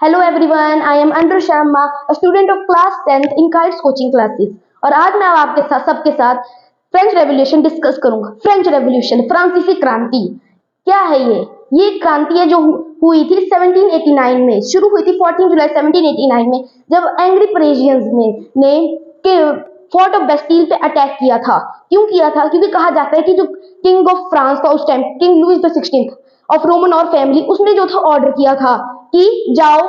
Hello everyone, I am Andrew Sharma, a student of class 10th in Kites coaching classes. और आज मैं आपके साथ सबके साथ फ्रेंच रेवोल्यूशन डिस्कस करूंगा। फ्रेंच रेवोल्यूशन, फ्रांसीसी क्रांति क्या है ये क्रांति है जो हुई थी 1789 में, शुरू हुई थी 14 जुलाई 1789 में, जब एंग्री पेरिजियंस ने फोर्ट ऑफ बेस्टिल पे अटैक किया था। क्यों किया था? क्योंकि कहा जाता है कि जो किंग ऑफ फ्रांस था उस time, king Louis the 16th of Roman और फैमिली, उसने जो था ऑर्डर किया था कि जाओ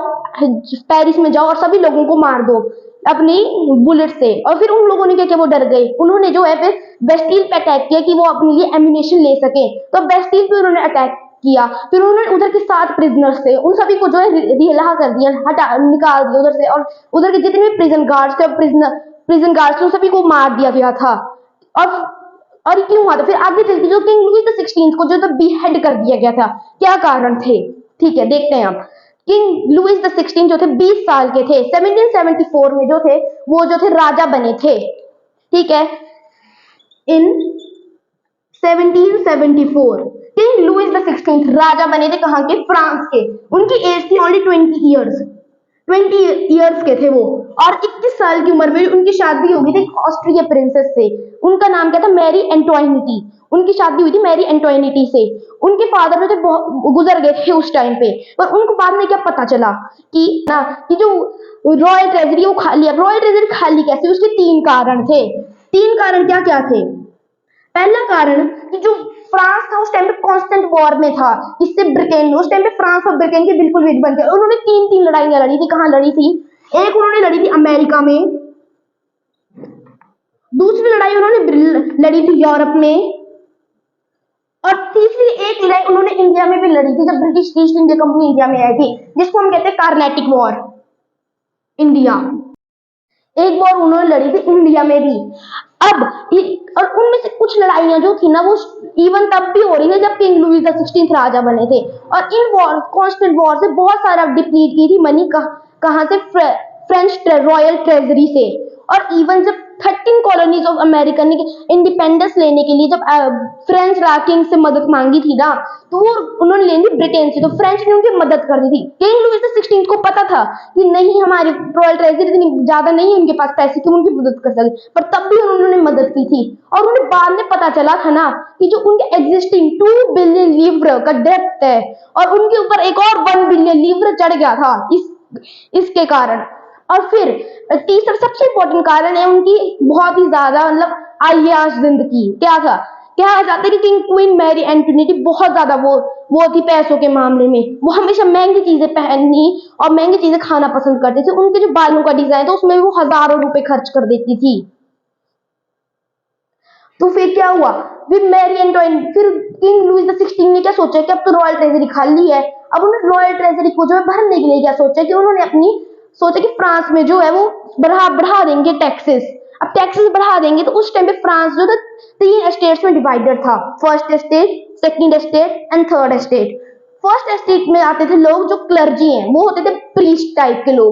पेरिस में जाओ और सभी लोगों को मार दो अपनी बुलेट से। और फिर उन लोगों ने क्या किया, वो डर गए। उन्होंने जो है फिर बेस्टिल पे अटैक किया कि वो अपने लिए एम्यूनेशन ले सके। तो बेस्टिल पे उन्होंने अटैक किया। फिर उन्होंने उधर के 7 प्रिजनर्स थे, उन सभी को जो है रिहा कर दिया, निकाल दिया उधर से। और उधर के जितने भी प्रिजन गार्ड्स थे, प्रिजन गार्ड्स थे, सभी को मार दिया गया था। और क्यों हुआ था? फिर आगे चलती जो किंग लुइस द 16th को जो था बीहेड कर दिया गया था। क्या कारण थे? ठीक है, देखते हैं आप। किंग लुइस द 16 जो थे 20 साल के थे। 1774 में जो थे वो जो थे राजा बने थे। ठीक है, इन 1774 किंग लुइस द 16 राजा बने थे। कहां के? फ्रांस के। उनकी एज थी ओनली 20 इयर्स के थे वो। और 21 साल की उम्र में उनकी शादी हो गई थी ऑस्ट्रिया प्रिंसेस से। उनका नाम क्या था? मैरी एंटोइनिटी। उनकी शादी हुई थी मैरी एंटोइनिटी से। उनके फादर जो थे गुजर गए थे उस टाइम पे। पर उनको बाद में क्या पता चला कि जो रॉयल ट्रेजरी वो खाली है। रॉयल ट्रेजरी खाली कैसे? उसके 3 कारण थे। 3 कारण क्या क्या थे? पहला कारण कि जो फ्रांस था उस टाइम पे कांस्टेंट वॉर में था इससे ब्रिटेन। उस टाइम पे फ्रांस और ब्रिटेन के बिल्कुल विरोध बन गए। उन्होंने 3 लड़ाइयां लड़ी थी। कहां लड़ी थी? एक उन्होंने लड़ी थी अमेरिका में, दूसरी लड़ाई उन्होंने लड़ी थी यूरोप में, और तीसरी एक लड़ाई उन्होंने इंडिया में भी लड़ी थी जब British east India company India में आई थी, जिसको हम कहते हैं कार्नेटिक वॉर। इंडिया एक वॉर उन्होंने लड़ी थी इंडिया में भी। अब और उनमें से कुछ लड़ाइयां जो थी ना वो इवन तब भी हो रही है जब किंग लुइस द 16th राजा बने थे। और इन वॉर, कांस्टेंट वॉर से बहुत सारा डिप्लीट की थी मनी। कहां से? फ्रेंच रॉयल ट्रेजरी से। और इवन जब 13 कॉलोनीज ऑफ अमेरिका ने इंडिपेंडेंस लेने के लिए जब फ्रेंच किंग से मदद मांगी थी ना, तो वो उन्होंने लेनी थी ब्रिटेन से। तो फ्रेंच ने उनकी मदद कर दी थी। किंग लुइस द 16th को पता था कि नहीं, हमारी रॉयल ट्रेजरी इतनी ज्यादा नहीं है उनके पास पैसे कि उनकी मदद कर सके, पर तब भी उन्होंने मदद की थी। और उन्हें बाद में पता चला था ना कि जो उनके एग्जिस्टिंग 2 बिलियन लीवर का डेप्थ है और उनके ऊपर एक और 1 बिलियन लीवर चढ़ गया था इसके कारण। और फिर तीसरा सबसे इंपॉर्टेंट कारण है उनकी बहुत ही ज्यादा मतलब आयाश जिंदगी। क्या था? कहा जाता है कि किंग क्वीन मैरी एंटोनिटी बहुत ज्यादा वो थी पैसों के मामले में। वो हमेशा महंगी चीजें पहननी और महंगी चीजें खाना पसंद करते थे। उनके जो बालों का डिजाइन था उसमें वो हजारों रुपए खर्च कर देती थी। तो फिर क्या हुआ? फिर किंग लुइस द 16 ने क्या सोचा कि अब तो रॉयल ट्रेजरी खाली है। अब उन्होंने रॉयल ट्रेजरी को जो है भरने के लिए क्या सोचा कि उन्होंने सोचा कि फ्रांस में जो है वो बढ़ा देंगे टैक्सेस। अब टैक्सेस बढ़ा देंगे तो उस टाइम पे फ्रांस जो था 3 स्टेट्स में डिवाइडेड था। First state, second state and third state. First state में आते थे लोग जो क्लर्जी हैं, वो होते थे प्रीस्ट टाइप के लोग।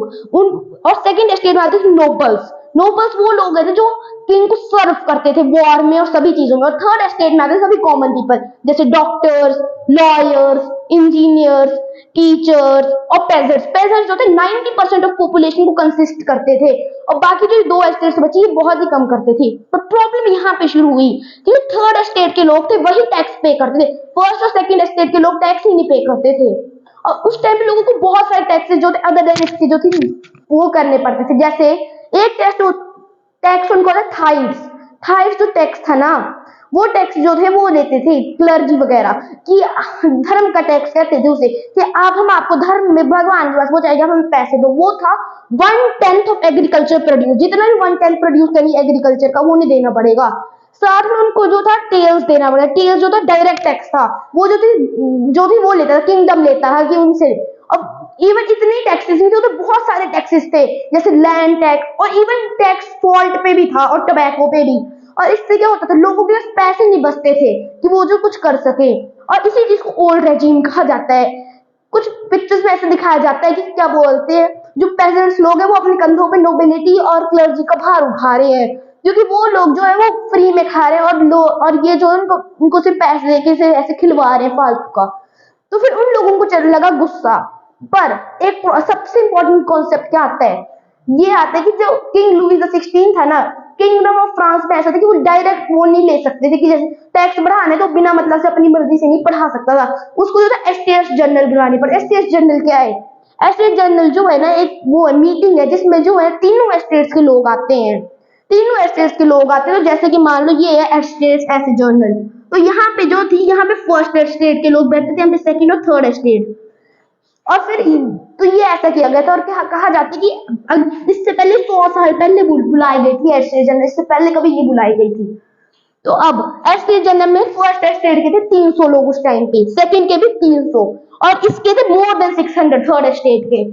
और सेकंड स्टेट में आते थे नोबल्स। नोबल्स वो लोग थे जो किंग को सर्व करते थे वॉर में और सभी चीजों में। और थर्ड स्टेट में आते थे सभी कॉमन पीपल, जैसे डॉक्टर्स, लॉयर्स, इंजीनियर्स, टीचर्स और पेजर्स। पेजर्स जो थे 90% ऑफ पॉपुलेशन को कंसिस्ट करते थे। और बाकी जो 2 स्टेट्स बची ये बहुत ही कम करते थे। पर प्रॉब्लम यहाँ पे शुरू हुई कि थर्ड स्टेट के लोग थे वही टैक्स पे करते थे। फर्स्ट और सेकंड स्टेट के लोग टैक्स ही नहीं पे करते थे। और उस टाइम पे लोगों को बहुत सारे टैक्सेस जो थे अदर देन इसके जो थी वो करने पड़ते थे। जैसे एक टैक्स उनको था थाइव्स। थाइव्स जो टैक्स था ना, वो टैक्स जो थे वो लेते थे क्लर्जी वगैरह कि धर्म का टैक्स कहते थे उसे, कि आप हम आपको धर्म में भगवान के पास पहुंचाएंगे, आप हमें पैसे दो। वो था 1/10 ऑफ एग्रीकल्चर प्रोड्यूस। जितना भी 1/10 प्रोड्यूस करिए एग्रीकल्चर का वो नहीं देना पड़ेगा। साथ में उनको जो था टेल्स देना पड़ेगा। टेल्स जो था डायरेक्ट टैक्स था। वो जो थी वो लेता था, किंगडम लेता था कि उनसे। अब इवन इतने टैक्सेस नहीं थे, तो बहुत सारे टैक्सेस थे, जैसे लैंड टैक्स और इवन टैक्स फॉल्ट पे भी था और टबैको पे भी। और इससे क्या होता था, लोगों के पास पैसे नहीं बचते थे कि वो जो कुछ कर सके। और इसी चीज को ओल्ड रेजिम कहा जाता है। कुछ पिक्चर्स में ऐसे दिखाया जाता है कि क्या बोलते हैं, जो पेजेंट्स लोग हैं वो अपने कंधों पे नोबिलिटी और क्लर्जी का भार उठा रहे हैं, क्योंकि वो लोग जो है वो फ्री में खा रहे हैं और ये जो उनको सिर्फ पैसे देके से ऐसे खिलवा रहे हैं फालतू का। तो फिर उन लोगों को लगा गुस्सा पर एक सबसे इंपॉर्टेंट कॉन्सेप्ट क्या आता है, ये आता है कि जो किंग लुई द 16 था ना, किंगडम ऑफ फ्रांस में ऐसा था कि वो डायरेक्ट वो नहीं ले सकते थे कि जैसे टैक्स बढ़ाने तो बिना मतलब से अपनी मर्जी से नहीं बढ़ा सकता था, उसको जो था एस्टेट्स जनरल बुलानी पड़े। एस्टेट्स जनरल क्या है? एस्टेट जनरल जो है ना एक वो है मीटिंग है जिसमें जो है तीनों एस्टेट्स के लोग आते हैं, तीनों एस्टेट्स के लोग आते हैं। तो जैसे कि मान लो ये है एस्टेट्स एस जनरल, तो यहाँ पे जो थी यहाँ पे फर्स्ट एस्टेट के लोग बैठते थे, यहाँ पे सेकंड और थर्ड एस्टेट। और फिर तो ये ऐसा किया गया था और क्या कहा जाता है कि इससे पहले 100 साल पहले बुलाई गई थी एस्टेट जनरल, इससे पहले कभी नहीं बुलाई गई थी। तो अब एस्टेट जनरल में फर्स्ट एस्टेट के थे 300 लोग उस टाइम पे, सेकंड के भी 300 और इसके थे मोर देन 600 थर्ड एस्टेट के।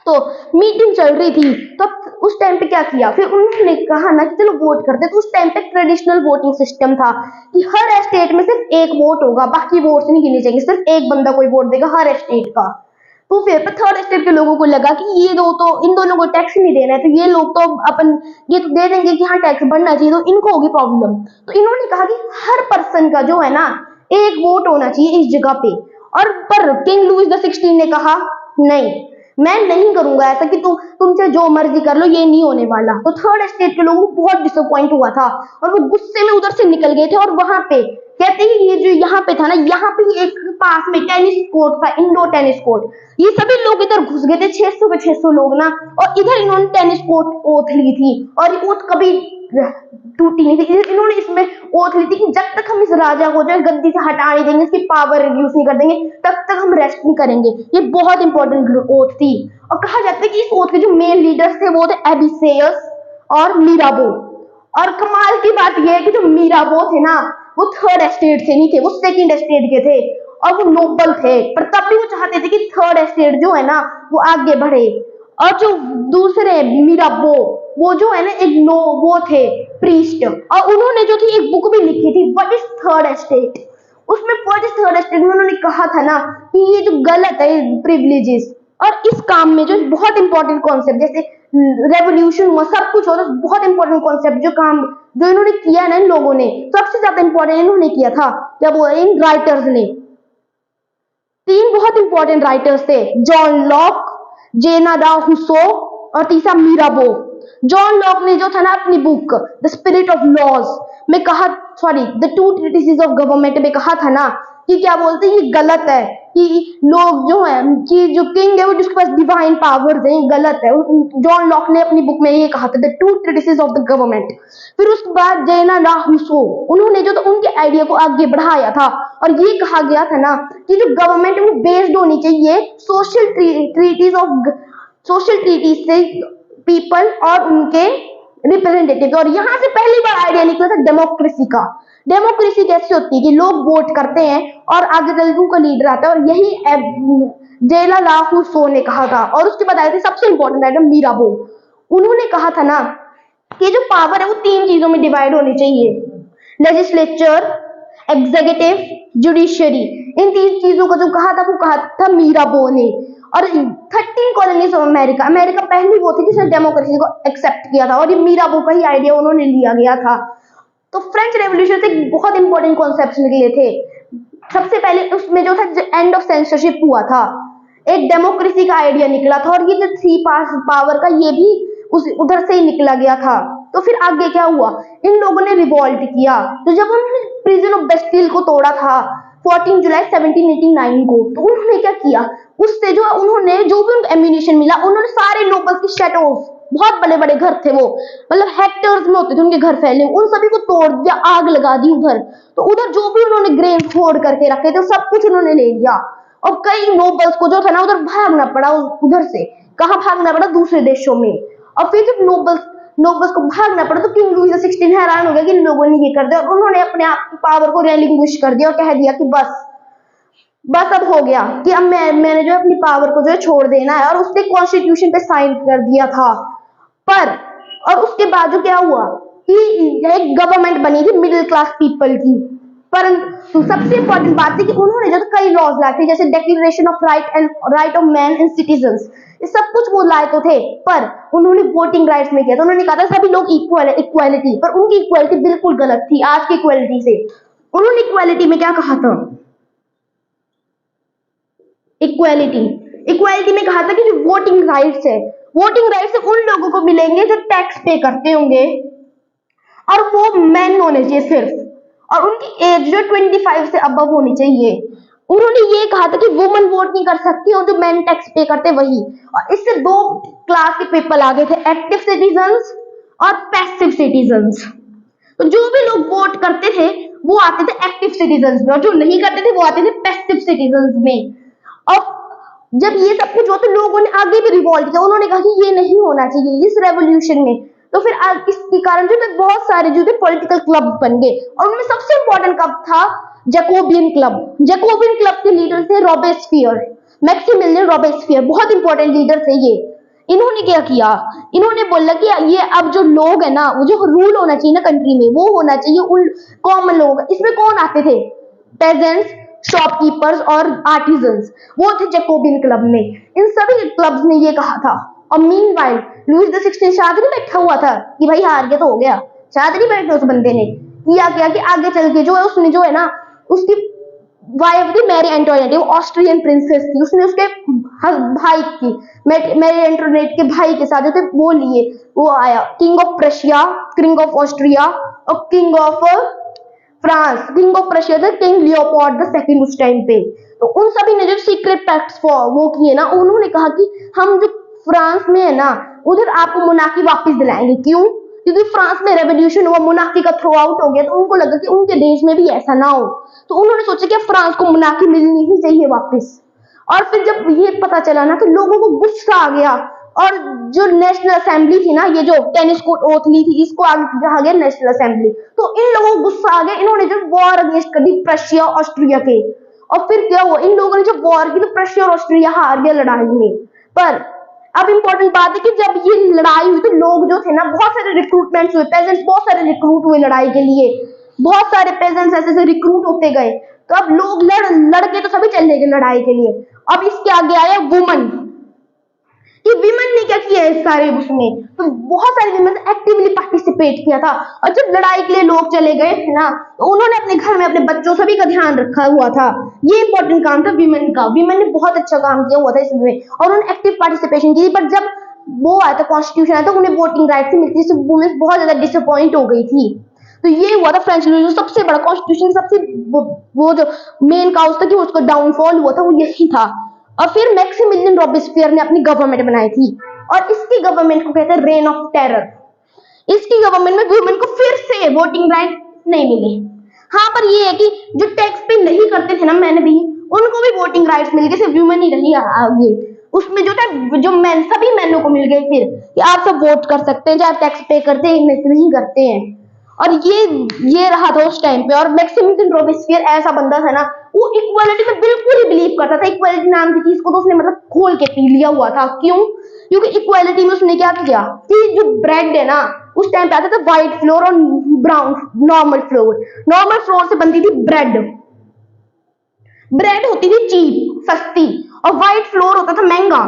तो मीटिंग चल रही थी, तो उस टाइम पे क्या किया, फिर उन्होंने कहा ना कि चलो वोट करते। तो उस टाइम पे ट्रेडिशनल वोटिंग सिस्टम था कि हर एस्टेट में सिर्फ एक वोट होगा, बाकी वोट नहीं गिने जाएंगे, सिर्फ एक बंदा कोई वोट देगा हर एस्टेट का। तो फिर थर्ड स्टेट के लोगों को लगा कि ये दो तो इन दोनों को टैक्स नहीं देना है, तो ये लोग तो अपन ये तो दे देंगे कि हाँ टैक्स बढ़ना चाहिए, तो इनको होगी प्रॉब्लम। तो इन्होंने कहा कि हर पर्सन का जो है ना एक वोट होना चाहिए इस जगह पे। और पर किंग लुईस द 16 ने कहा नहीं, मैं नहीं करूंगा ऐसा कि तुमसे जो मर्जी कर लो, ये नहीं होने वाला। तो थर्ड स्टेट के लोगों को बहुत डिसअपॉइंट हुआ था और वो गुस्से में उधर से निकल गए थे। और वहां पे कहते हैं ये जो यहाँ पे था ना, यहाँ पे एक पास में टेनिस कोर्ट था, इंडोर टेनिस कोर्ट, ये सभी लोग इधर घुस गए थे 600 पे 600 लोग ना, और इधर इन्होंने टेनिस कोर्ट ओथ ली थी और ये ओथ कभी टूटी नहीं थी। इन्होंने इसमें ओथ ली थी कि जब तक हम इस राजा को जो है गद्दी से हटा नहीं देंगे, इसकी पावर रिड्यूस नहीं कर देंगे, तब तक हम रेस्ट नहीं करेंगे। ये बहुत इंपॉर्टेंट ओथ थी। और कहा जाता है कि इस ओथ के जो मेन लीडर्स थे वो थे एबिसेयस और मीराबो। और कमाल की बात यह है कि जो मीराबो थे ना वो थर्ड एस्टेट से नहीं थे, वो सेकंड एस्टेट के थे और वो नोबल थे, पर तब भी वो चाहते थे कि थर्ड एस्टेट जो है ना वो आगे बढ़े। और जो दूसरे मीराबो वो जो है ना एक नो वो थे प्रीस्ट, और उन्होंने जो थी एक बुक भी लिखी थी व्हाट इज थर्ड एस्टेट। उसमें व्हाट इज थर्ड एस्टेट में उन्होंने कहा था ना कि ये जो गलत है प्रिविलेजेस। और इस काम में जो बहुत इंपॉर्टेंट कॉन्सेप्ट जैसे रेवोल्यूशन हुआ, सब कुछ हो, तो बहुत इंपॉर्टेंट कॉन्सेप्ट जो काम जो इन्होंने किया ना इन लोगों ने सबसे ज्यादा इंपॉर्टेंट इन्होंने किया था, क्या वो इन राइटर्स ने। तीन बहुत इंपॉर्टेंट राइटर्स थे, जॉन लॉक, जेना दा हुसो और तीसरा मीराबो। जॉन लॉक ने जो था ना अपनी book the spirit of laws में कहा, sorry the two treatises of government में कहा था ना कि क्या बोलते हैं ये गलत है कि लोग जो है कि जो किंग है वो जिसके पास डिवाइन पावर्स है, ये गलत है। जॉन लॉक ने अपनी बुक में ये कहा था the two treatises of the government. फिर उसके बाद जेना ला हुसो उन्होंने जो तो उनके आइडिया को आगे बढ़ाया था और ये कहा गया था ना कि जो गवर्नमेंट है वो बेस्ड होनी चाहिए social treaties of social treaties से पीपल और उनके रिप्रेजेंटेटिव। और यहाँ से पहली बार आइडिया निकला था डेमोक्रेसी का। डेमोक्रेसी कैसे होती है कि लोग वोट करते हैं और आगे चल के उनका लीडर आता है, और यही जेला लाहूसो ने कहा था। और उसके बाद आए थे सबसे इंपॉर्टेंट आइटम मीराबो। उन्होंने कहा था ना कि जो पावर है वो तीन चीजों में डिवाइड होनी चाहिए, लेजिस्लेचर, एग्जीक्यूटिव, जुडिशियरी। इन तीन चीजों का जो कहा था वो कहा था मीराबो ने। और 13 कॉलोनीज ऑफ अमेरिका, अमेरिका पहली वो थी जिसने डेमोक्रेसी को एक्सेप्ट किया था और ये मीराबो का ही आइडिया उन्होंने लिया गया था। तो फ्रेंच रेवोल्यूशन से बहुत इंपॉर्टेंट कॉन्सेप्ट निकले थे। सबसे पहले उसमें जो था एंड ऑफ सेंसरशिप हुआ था, एक डेमोक्रेसी का आइडिया निकला था, और ये जो थ्री पावर का ये भी उस उधर से ही निकला गया था। तो फिर आगे क्या हुआ, इन लोगों ने रिवॉल्ट किया। तो जब उन्होंने प्रिजन ऑफ बेस्टिल को तोड़ा था 14 जुलाई 1789 को, तो उन्होंने क्या किया, उससे जो उन्होंने जो भी उनको एम्यूनिशन मिला उन्होंने सारे नोबल्स की शैटोज, बहुत बड़े बड़े घर थे वो, मतलब हेक्टर्स में होते थे उनके घर फैले, उन सभी को तोड़ दिया, आग लगा दी उधर। तो उधर जो भी उन्होंने ग्रेन फोड़ करके रखे थे सब कुछ उन्होंने ले लिया। और कई नोबल्स को जो था ना उधर भागना पड़ा, उधर से कहाँ भागना पड़ा, दूसरे देशों में। और फिर जब नोबल्स को भागना पड़ा तो किंग लुई 16 हैरान हो गया कि इन लोगों ने ये कर दिया, और उन्होंने अपने आप की पावर को रिलिंग्विश कर दिया और कह दिया कि बस अब हो गया कि अब मैंने जो अपनी पावर को जो है छोड़ देना है। और उसने कॉन्स्टिट्यूशन पे साइन कर दिया था। पर और उसके बाद जो क्या हुआ कि एक गवर्नमेंट बनी थी मिडिल क्लास पीपल की। पर सबसे इंपॉर्टेंट बात थी कि उन्होंने जो कई लॉज लाए थे, जैसे declaration of right of man and citizens, ये सब कुछ वो लाए तो थे, पर उन्होंने वोटिंग राइट्स में किया। तो उन्होंने कहा था सभी लोग इक्वल है, इक्वालिटी, पर उनकी इक्वालिटी बिल्कुल गलत थी आज की इक्वालिटी से। उन्होंने इक्वालिटी में क्या कहा था, इक्वालिटी इक्वालिटी में कहा था कि जो वोटिंग राइट्स है, वोटिंग राइट्स उन लोगों को मिलेंगे जो टैक्स पे करते होंगे, और वो मेन होने चाहिए सिर्फ, और उनकी एज जो 25 से अबव होनी चाहिए। उन्होंने ये कहा था कि वुमन वोट नहीं कर सकती, और जो मेन टैक्स पे करते वही। और इससे दो क्लास के पीपल आ गए थे, एक्टिव सिटीजन्स और पैसिव सिटीजन्स। तो जो भी लोग वोट करते थे वो आते थे एक्टिव सिटीजन्स में, और जो नहीं करते थे वो आते थे पैसिव सिटीजन्स में। और जब ये सब कुछ हुआ तो लोगों ने आगे भी रिवॉल्ट किया, उन्होंने कहा कि ये नहीं होना चाहिए इस रेवोल्यूशन में। तो फिर इसके कारण जो बहुत सारे जो थे पॉलिटिकल क्लब बन गए, और उनमें सबसे इंपॉर्टेंट क्लब था जैकोबियन क्लब। जैकोबियन क्लब के लीडर थे रॉबेस्पियर, मैक्सिमिलियन रॉबेस्पियर, बहुत इंपॉर्टेंट लीडर थे ये। इन्होंने क्या किया, इन्होंने बोला कि ये अब जो लोग है ना, वो जो रूल होना चाहिए ना कंट्री में, वो होना चाहिए उन कॉमन लोगों का। इसमें कौन आते थे, पेजेंट्स, शॉपकीपर्स और आर्टिजन्स, वो थे जैकोबियन क्लब में। इन सभी क्लब्स ने ये कहा था। और मीनवाइल लुईस द 16 शायद नहीं बैठा हुआ था कि भाई हार गया तो हो गया, शायद नहीं बैठे उस बंदे ने। किया क्या कि आगे चल के जो है उसने जो है ना, उसकी वाइफ थी मैरी एंटोनेट, वो ऑस्ट्रियन प्रिंसेस थी, उसने उसके भाई की मैरी एंटोनेट के भाई के साथ जो थे वो लिए, वो आया king of Prussia, king of Austria और king of France. King of Prussia था किंग लियोपोल्ड द सेकंड उस टाइम पे। तो उन सभी ने जो सीक्रेट पैक्ट्स वो किए ना, उन्होंने कहा कि हम जो फ्रांस में है ना, उधर आपको मोनार्की वापस दिलाएंगे। क्यों? क्योंकि फ्रांस में रेवोल्यूशन हुआ, मोनार्की का थ्रो आउट हो गया, तो उनको लगा कि उनके देश में भी ऐसा ना हो। तो उन्होंने सोचा कि फ्रांस को मोनार्की मिलनी ही चाहिए वापस। और फिर जब ये पता चला ना, तो लोगों को गुस्सा आ गया, और जो नेशनल असेंबली थी ना, ये जो टेनिस कोर्ट ओथ ली थी, इसको आगे कहा गया नेशनल असेंबली। तो इन लोगों को गुस्सा आ गया, इन्होंने जो वॉर अगेंस्ट कर दी प्रशिया ऑस्ट्रिया के। और फिर क्या हुआ, इन लोगों ने जब वॉर की तो प्रशिया और ऑस्ट्रिया हार गया लड़ाई में। पर अब इंपॉर्टेंट बात है कि जब ये लड़ाई हुई तो लोग जो थे ना, बहुत सारे रिक्रूटमेंट्स हुए, पेजेंट्स बहुत सारे रिक्रूट हुए लड़ाई के लिए, बहुत सारे पेजेंट्स ऐसे रिक्रूट होते गए। तो अब लोग लड़के तो सभी चले गए लड़ाई के लिए। अब इसके आगे आया वुमन, कि विमेन ने क्या किया इस सारे उसमें, तो बहुत सारे विमेन एक्टिवली पार्टिसिपेट किया था। और जब लड़ाई के लिए लोग चले गए थे ना, तो उन्होंने अपने घर में अपने बच्चों सभी का ध्यान रखा हुआ था। ये इंपॉर्टेंट काम था विमेन का, विमेन ने बहुत अच्छा काम किया हुआ था इसमें, और उन्होंने एक्टिव पार्टिसिपेशन की। पर जब वो आया था कॉन्स्टिट्यूशन आया, तो उन्हें वोटिंग राइट से मिलती, जिससे वुमेन बहुत ज्यादा डिसअपॉइंट हो गई थी। तो ये हुआ था फ्रेंच रिवॉल्यूशन, सबसे बड़ा कॉन्स्टिट्यूशन, सबसे वो जो मेन काउस था कि उसका डाउनफॉल हुआ था, वो यही था। और फिर मैक्सिमिलियन रॉबेस्पियर ने अपनी गवर्नमेंट बनाई थी, और इसकी गवर्नमेंट को कहते हैं रेन ऑफ टेरर। इसकी गवर्नमेंट में वुमेन को फिर से वोटिंग राइट नहीं मिले। हाँ, पर ये है कि जो टैक्स पे नहीं करते थे ना मैन भी, उनको भी वोटिंग राइट्स मिल गए, सिर्फ वुमेन ही रही आगे। उसमें जो था, जो मैन, सभी मैनों को मिल गए फिर कि आप सब वोट कर सकते हैं, चाहे टैक्स पे करते हैं नहीं करते हैं। और ये रहा था उस टाइम पे। और मैक्सिमिलियन रॉबेस्पियर ऐसा बंदा था ना, वो इक्वालिटी में बिल्कुल ही बिलीव करता था। इक्वालिटी नाम की चीज को तो उसने मतलब खोल के पी लिया हुआ था। क्यों? क्योंकि इक्वालिटी में उसने क्या किया कि जो ब्रेड है ना, उस टाइम पे आता था व्हाइट फ्लोर और brown normal floor. Normal floor से बनती थी ब्रेड, ब्रेड होती थी चीप सस्ती, और व्हाइट फ्लोर होता था महंगा।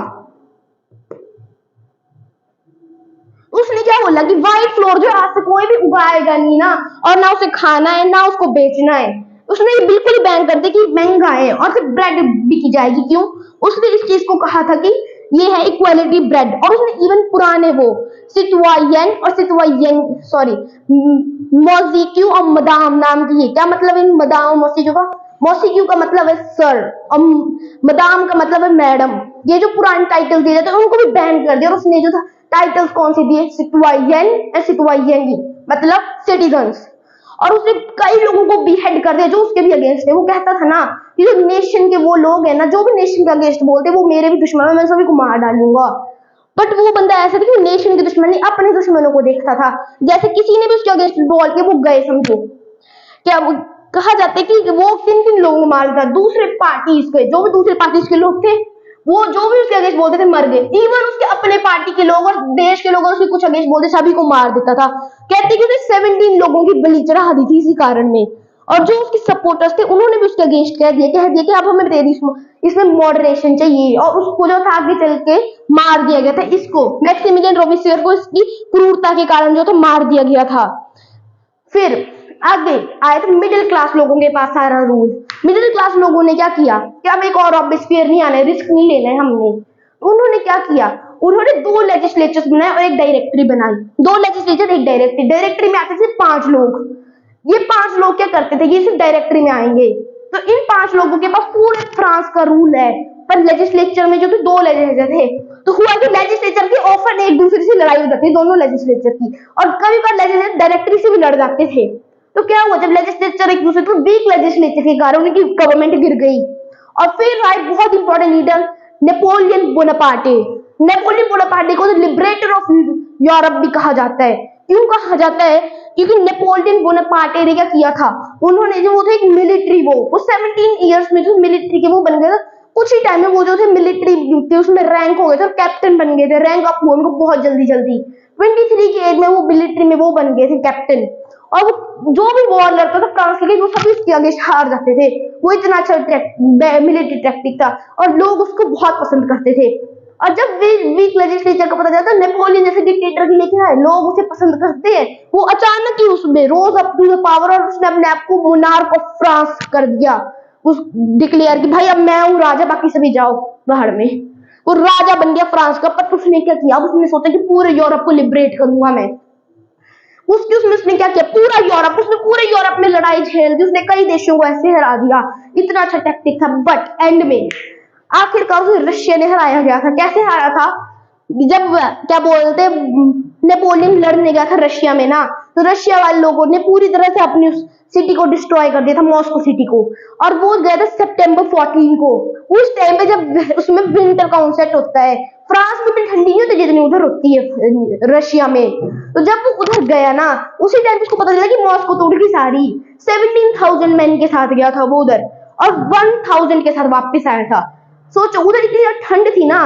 उसने क्या बोला कि व्हाइट फ्लोर जो आज से कोई भी उगाएगा नहीं ना, और ना उसे खाना है ना उसको बेचना है, उसने बिल्कुल ही बैन कर दिया कि महंगा है और सिर्फ ब्रेड बिकी जाएगी। क्यों? उसने इस चीज को कहा था कि ये है इक्वालिटी ब्रेड। और उसने इवन पुराने वो सितवायन और सितवायन सॉरी मौसीक्यू और मदाम नाम की, क्या मतलब इन मदाम मौसीक्यू का? मौसीक्यू का मतलब है सर, और मदाम का मतलब है मैडम। ये जो पुराने टाइटल दिए जाते हैं उनको भी बैन कर दिया। और उसने जो था टाइटल्स कौन से दिए? सितवायन और सितवायन, मतलब सिटीजन्स। और उसने कई लोगों को बीहेड कर दिया जो उसके भी अगेंस्ट है। वो कहता था ना कि जो नेशन के वो लोग हैं ना, जो भी नेशन के अगेंस्ट बोलते, वो मेरे भी दुश्मन है, मैं सभी को मार डालूंगा। बट वो बंदा ऐसा था कि नेशन के दुश्मन नहीं, अपने दुश्मनों को देखता था। जैसे किसी ने भी उसके अगेंस्ट बोल के वो गए, समझो क्या वो कहा जाता है कि वो किन किन लोगों को मारता, दूसरे पार्टीज के, जो भी दूसरे पार्टीज के लोग थे, वो जो भी उसके अगेंस्ट बोलते थे मर गए। इवन उसके अपने पार्टी के लोग और देश के लोग उसके कुछ अगेंस्ट बोलते, सभी को मार देता था। कहते कि उसने 17 लोगों की बलि चढ़ा दी थी इसी कारण में। और जो उसके सपोर्टर्स थे उन्होंने भी उसके अगेंस्ट कह दिया कि अब हमें दे दी, इसमें मॉडरेशन चाहिए। और उसको जो था आगे चल के मार दिया गया था, इसको मैक्सिमिलियन रॉबेस्पियर को इसकी क्रूरता के कारण जो था मार दिया गया था। फिर आगे आए थे मिडिल क्लास लोगों के पास सारा रूल। मिडिल क्लास लोगों ने क्या किया कि अब एक और रॉबेस्पियर नहीं आना है, रिस्क नहीं लेना है हमने। तो उन्होंने क्या किया, उन्होंने दो लेजिस्लेचर्स बनाए और एक डायरेक्टरी बनाई। दो लेजिस्लेचर एक डायरेक्टरी। डायरेक्टरी में आते थे 5 लोग। ये 5 लोग क्या करते थे, ये सिर्फ डायरेक्टरी में आएंगे। तो इन 5 लोगों के पास पूरे फ्रांस का रूल है, पर लेजिस्लेचर में जो थे 2 लेजिस्लेचर थे। तो हुआ कि लेजिस्लेचर की ऑफर एक दूसरे से लड़ाई हो जाती, दोनों लेजिस्लेचर की, और कभी बार लेजिस्लेचर डायरेक्टरी से भी लड़ जाते थे। तो क्या हुआ, जब लेजिस्लेचर एक दूसरे को वीक लेजिस्लेचर के कारण उनकी गवर्नमेंट गिर गई। और फिर आए बहुत important leader Napoleon Bonaparte. Napoleon Bonaparte को लिबरेटर ऑफ यूरोप भी कहा जाता है। क्यों कहा जाता है, क्योंकि नेपोलियन बोनापार्टे ने क्या किया था, उन्होंने जो वो थे एक मिलिट्री वो 17 इयर्स में जो मिलिट्री के वो बन गए, कुछ ही टाइम में वो जो थे मिलिट्री के उसमें रैंक हो गए थे और कैप्टन बन गए थे। रैंक अप हुआ उनको बहुत जल्दी जल्दी। 23 की एज में वो मिलिट्री में वो बन गए थे कैप्टन। और वो जो भी वॉर लड़ता था फ्रांस के लिए, वो सभी उसके आगे हार जाते थे। वो इतना अच्छा मिलिट्री टैक्टिक था और लोग उसको बहुत पसंद करते थे। और जब वीक लेजिस्लेचर को पता चलता है नेपोलियन जैसे डिक्टेटर के लिए क्या है, लोग उसे पसंद करते हैं, वो अचानक ही उसमें रोज अप टू द पावर और उसने अपने आप को मोनार्क ऑफ फ्रांस कर दिया। उस डिक्लेयर कि भाई अब मैं हूँ राजा, बाकी सभी जाओ बाहर में। वो राजा बन गया फ्रांस का। पर उसने क्या किया, उसने सोचा कि पूरे यूरोप को लिबरेट करूंगा मैं। उसने क्या किया, उसने पूरे यूरोप में लड़ाई झेल दी। उसने कई देशों को ऐसे हरा दिया, इतना अच्छा टैक्टिक था। बट एंड में आखिरकार उसे रशिया ने हराया गया था। कैसे हारा था, जब क्या बोलते नेपोलियन लड़ने गया था रशिया में ना, तो रशिया वाले लोगों ने पूरी तरह से अपनी उस सिटी को डिस्ट्रॉय कर दिया था, मॉस्को सिटी को। और वो गया था सितंबर 14 को। उस टाइम पे जब उसमें विंटर का ऑनसेट होता है, फ्रांस में भी ठंडी नहीं होती जितनी उधर होती है रशिया में। तो जब वो उधर गया ना, उसी टाइम उसको पता चला कि मॉस्को तोड़ गई सारी। 17,000 मैन के साथ गया था वो उधर और 1,000 के साथ वापस आया था। सोचो उधर इतनी ठंड थी ना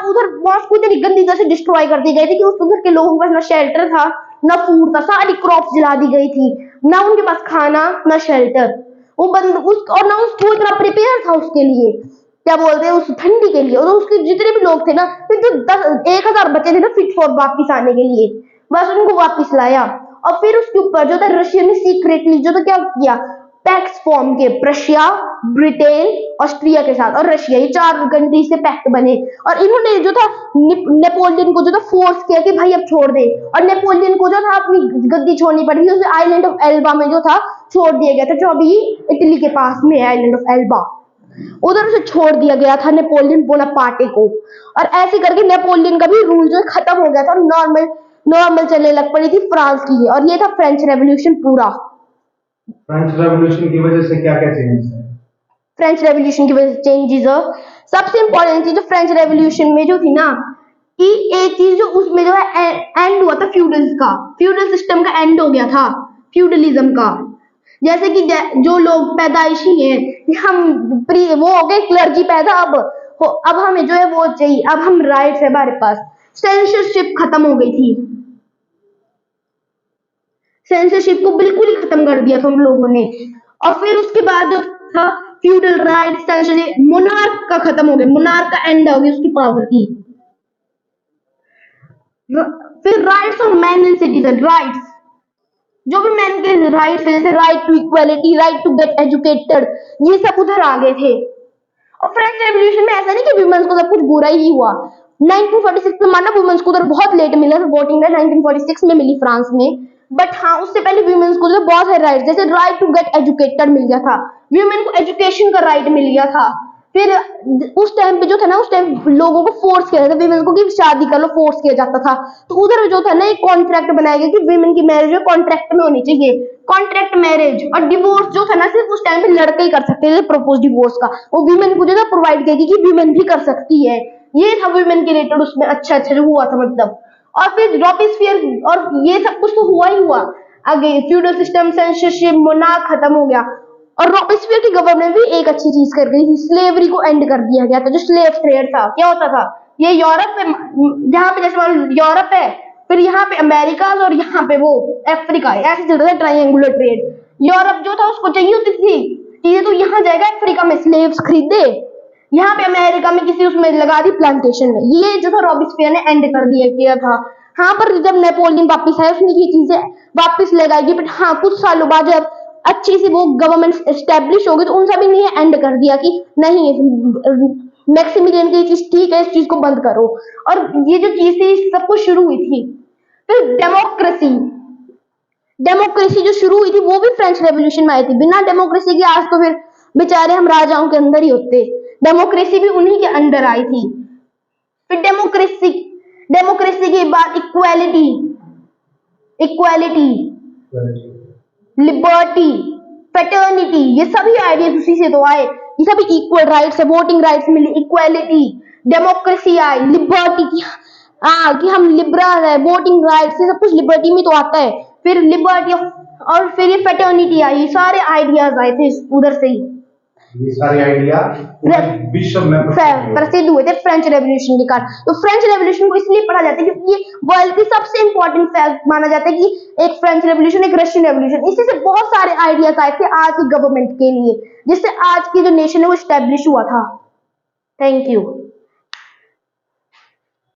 उधर मॉस्को इतनी गंदी तरह से डिस्ट्रॉय कर दी गई थी कि उस उधर के लोगों के पास ना शेल्टर था ना फूड था, सारी क्रॉप्स जला दी गई थी, ना उनके पास खाना ना शेल्टर। वो बंद उस और ना उसको इतना प्रिपेयर था उसके लिए, क्या बोलते हैं, उस ठंडी के लिए। और उसके जितने भी लोग थे ना, फिर जो 1,000 बचे थे ना फिट फॉर वापिस आने के लिए, बस उनको वापिस लाया। और फिर उसके ऊपर जो था रशिया ने सीक्रेटली जो था क्या किया, पैक्ट फॉर्म के रशिया, ब्रिटेन, ऑस्ट्रिया के साथ और रशिया, ये 4 कंट्री से पैक्ट बने। और इन्होंने जो था नेपोलियन को जो था फोर्स किया कि भाई अब छोड़ दे। और नेपोलियन को जो था अपनी गद्दी छोड़नी पड़ी, उसे आइलैंड ऑफ एल्बा में जो था छोड़ दिया गया था, जो अभी इटली के पास में है आइलैंड ऑफ एल्बा। उधर उसे छोड़ दिया गया था नेपोलियन बोनापार्टे को। और ऐसे करके नेपोलियन का भी रूल जो खत्म हो गया था, नॉर्मल चलने लग पड़ी थी फ्रांस की। और ये था फ्रेंच रेवोल्यूशन पूरा। फ्रेंच रेवोल्यूशन की वजह से क्या क्या चेंजेस है? फ्रेंच रेवोल्यूशन की वजह से चेंजेस, सबसे इंपॉर्टेंट चीज जो फ्रेंच रेवोल्यूशन में जो थी ना, कि एक चीज जो उसमें जो है एंड हुआ था फ्यूडल्स का, फ्यूडल सिस्टम का एंड हो गया था, फ्यूडलिज्म का। जैसे कि जो लोग पैदाइशी हैं, हम वो हो गए क्लर्जी पैदा, अब हमें जो है वो चाहिए, अब हम राइट्स है हमारे पास। सेंसरशिप खत्म हो गई थी, सेंसरशिप को बिल्कुल ही खत्म कर दिया था उन लोगों ने। और फिर उसके बाद जो था फ्यूडल राइट, सेंसरशिप, मोनार्क का खत्म हो गया, मोनार्क का एंड हो गया उसकी पावर की। फिर rights of man and citizen, rights जो भी मैन के राइट्स है, जैसे right to equality, right to get educated, ये सब उधर आ गए थे। और फ्रेंच रेवोल्यूशन में ऐसा नहीं कि वुमेन्स को सब कुछ बुरा ही हुआ। 1946 में माना वुमेन्स को उधर बहुत लेट मिला वोटिंग राइट, 1946 में मिली फ्रांस में। बट हाँ, उससे पहले वुमेन्स को बहुत सारे राइट, जैसे राइट टू गेट एजुकेटेड मिल गया था, वुमेन को एजुकेशन का राइट मिल गया था। फिर उस टाइम पे जो था ना, उस टाइम लोगों को फोर्स किया जाता था वुमेन को कि शादी कर लो, फोर्स किया जाता था। तो उधर जो था ना एक कॉन्ट्रैक्ट बनाया गया कि वुमेन की मैरिज कॉन्ट्रैक्ट में होनी चाहिए, कॉन्ट्रैक्ट मैरिज। और डिवोर्स जो था ना सिर्फ उस टाइम पे लड़के ही कर सकते थे, प्रपोज डिवोर्स का वो वुमेन को जो था प्रोवाइड किया कि वुमेन भी कर सकती है। ये था वुमेन के रिलेटेड उसमें अच्छा जो हुआ था मतलब। और फिर रॉबेस्पियर, और ये सब कुछ तो हुआ ही हुआ। आगे फ्यूडल सिस्टम, सेंसरशिप, मोनार्क खत्म हो गया। और रॉबेस्पियर की गवर्नमेंट भी एक अच्छी चीज कर गई थी, स्लेवरी को एंड कर दिया गया था। जो स्लेव ट्रेड था, क्या होता था, ये यूरोप पे, यहाँ पे जैसे यूरोप है, फिर यहाँ पे अमेरिका और यहाँ पे वो अफ्रीका, ऐसे चलता था ट्रायंगुलर ट्रेड। यूरोप जो था उसको चाहिए होती थी चीजें, तो यहाँ जाएगा अफ्रीका में स्लेव्स खरीदे, यहाँ पे अमेरिका में किसी उसमें लगा दी प्लांटेशन में। ये जो था रॉबेस्पियर ने एंड कर दिया किया था। हाँ, पर जब नेपोलियन वापस आया उसने ये चीजें वापस लगाई, बट हाँ कुछ सालों बाद जब अच्छी सी वो गवर्नमेंट एस्टेब्लिश हो गई तो उन सभी ने एंड कर दिया कि नहीं, मैक्सिमिलियन की चीज ठीक है, इस चीज को बंद करो। और ये जो चीज थी सब कुछ शुरू हुई थी। फिर डेमोक्रेसी, डेमोक्रेसी जो शुरू हुई थी वो भी फ्रेंच रेवोल्यूशन में आई थी। बिना डेमोक्रेसी के आज तो फिर बेचारे हम राजाओं के अंदर ही होते। डेमोक्रेसी भी उन्हीं के अंडर आई थी। फिर डेमोक्रेसी, डेमोक्रेसी के बाद इक्वालिटी, इक्वालिटी, लिबर्टी, फ्रेटर्निटी, ये सभी आइडियाज उसी से तो आए। ये सभी इक्वल राइट्स है, वोटिंग राइट्स मिली, इक्वालिटी, डेमोक्रेसी आई, लिबर्टी कि हम लिबरल है, वोटिंग राइट्स, ये सब कुछ लिबर्टी में तो आता है। फिर लिबर्टी और फिर ये फ्रेटर्निटी आई, सारे आइडियाज आए थे उधर से ही। ये सारे आइडिया विश्व में प्रसिद्ध हुए थे फ्रेंच रेवोल्यूशन के कारण। तो फ्रेंच रेवोल्यूशन को इसलिए पढ़ा जाता है क्योंकि ये वर्ल्ड की सबसे इंपॉर्टेंट फैक्ट माना जाता है कि एक फ्रेंच रेवोल्यूशन, एक रशियन रेवोल्यूशन, इसी से बहुत सारे आइडियाज आए थे आज की गवर्नमेंट के लिए, जिससे आज की जो नेशन है वो स्टैब्लिश हुआ था। Thank you.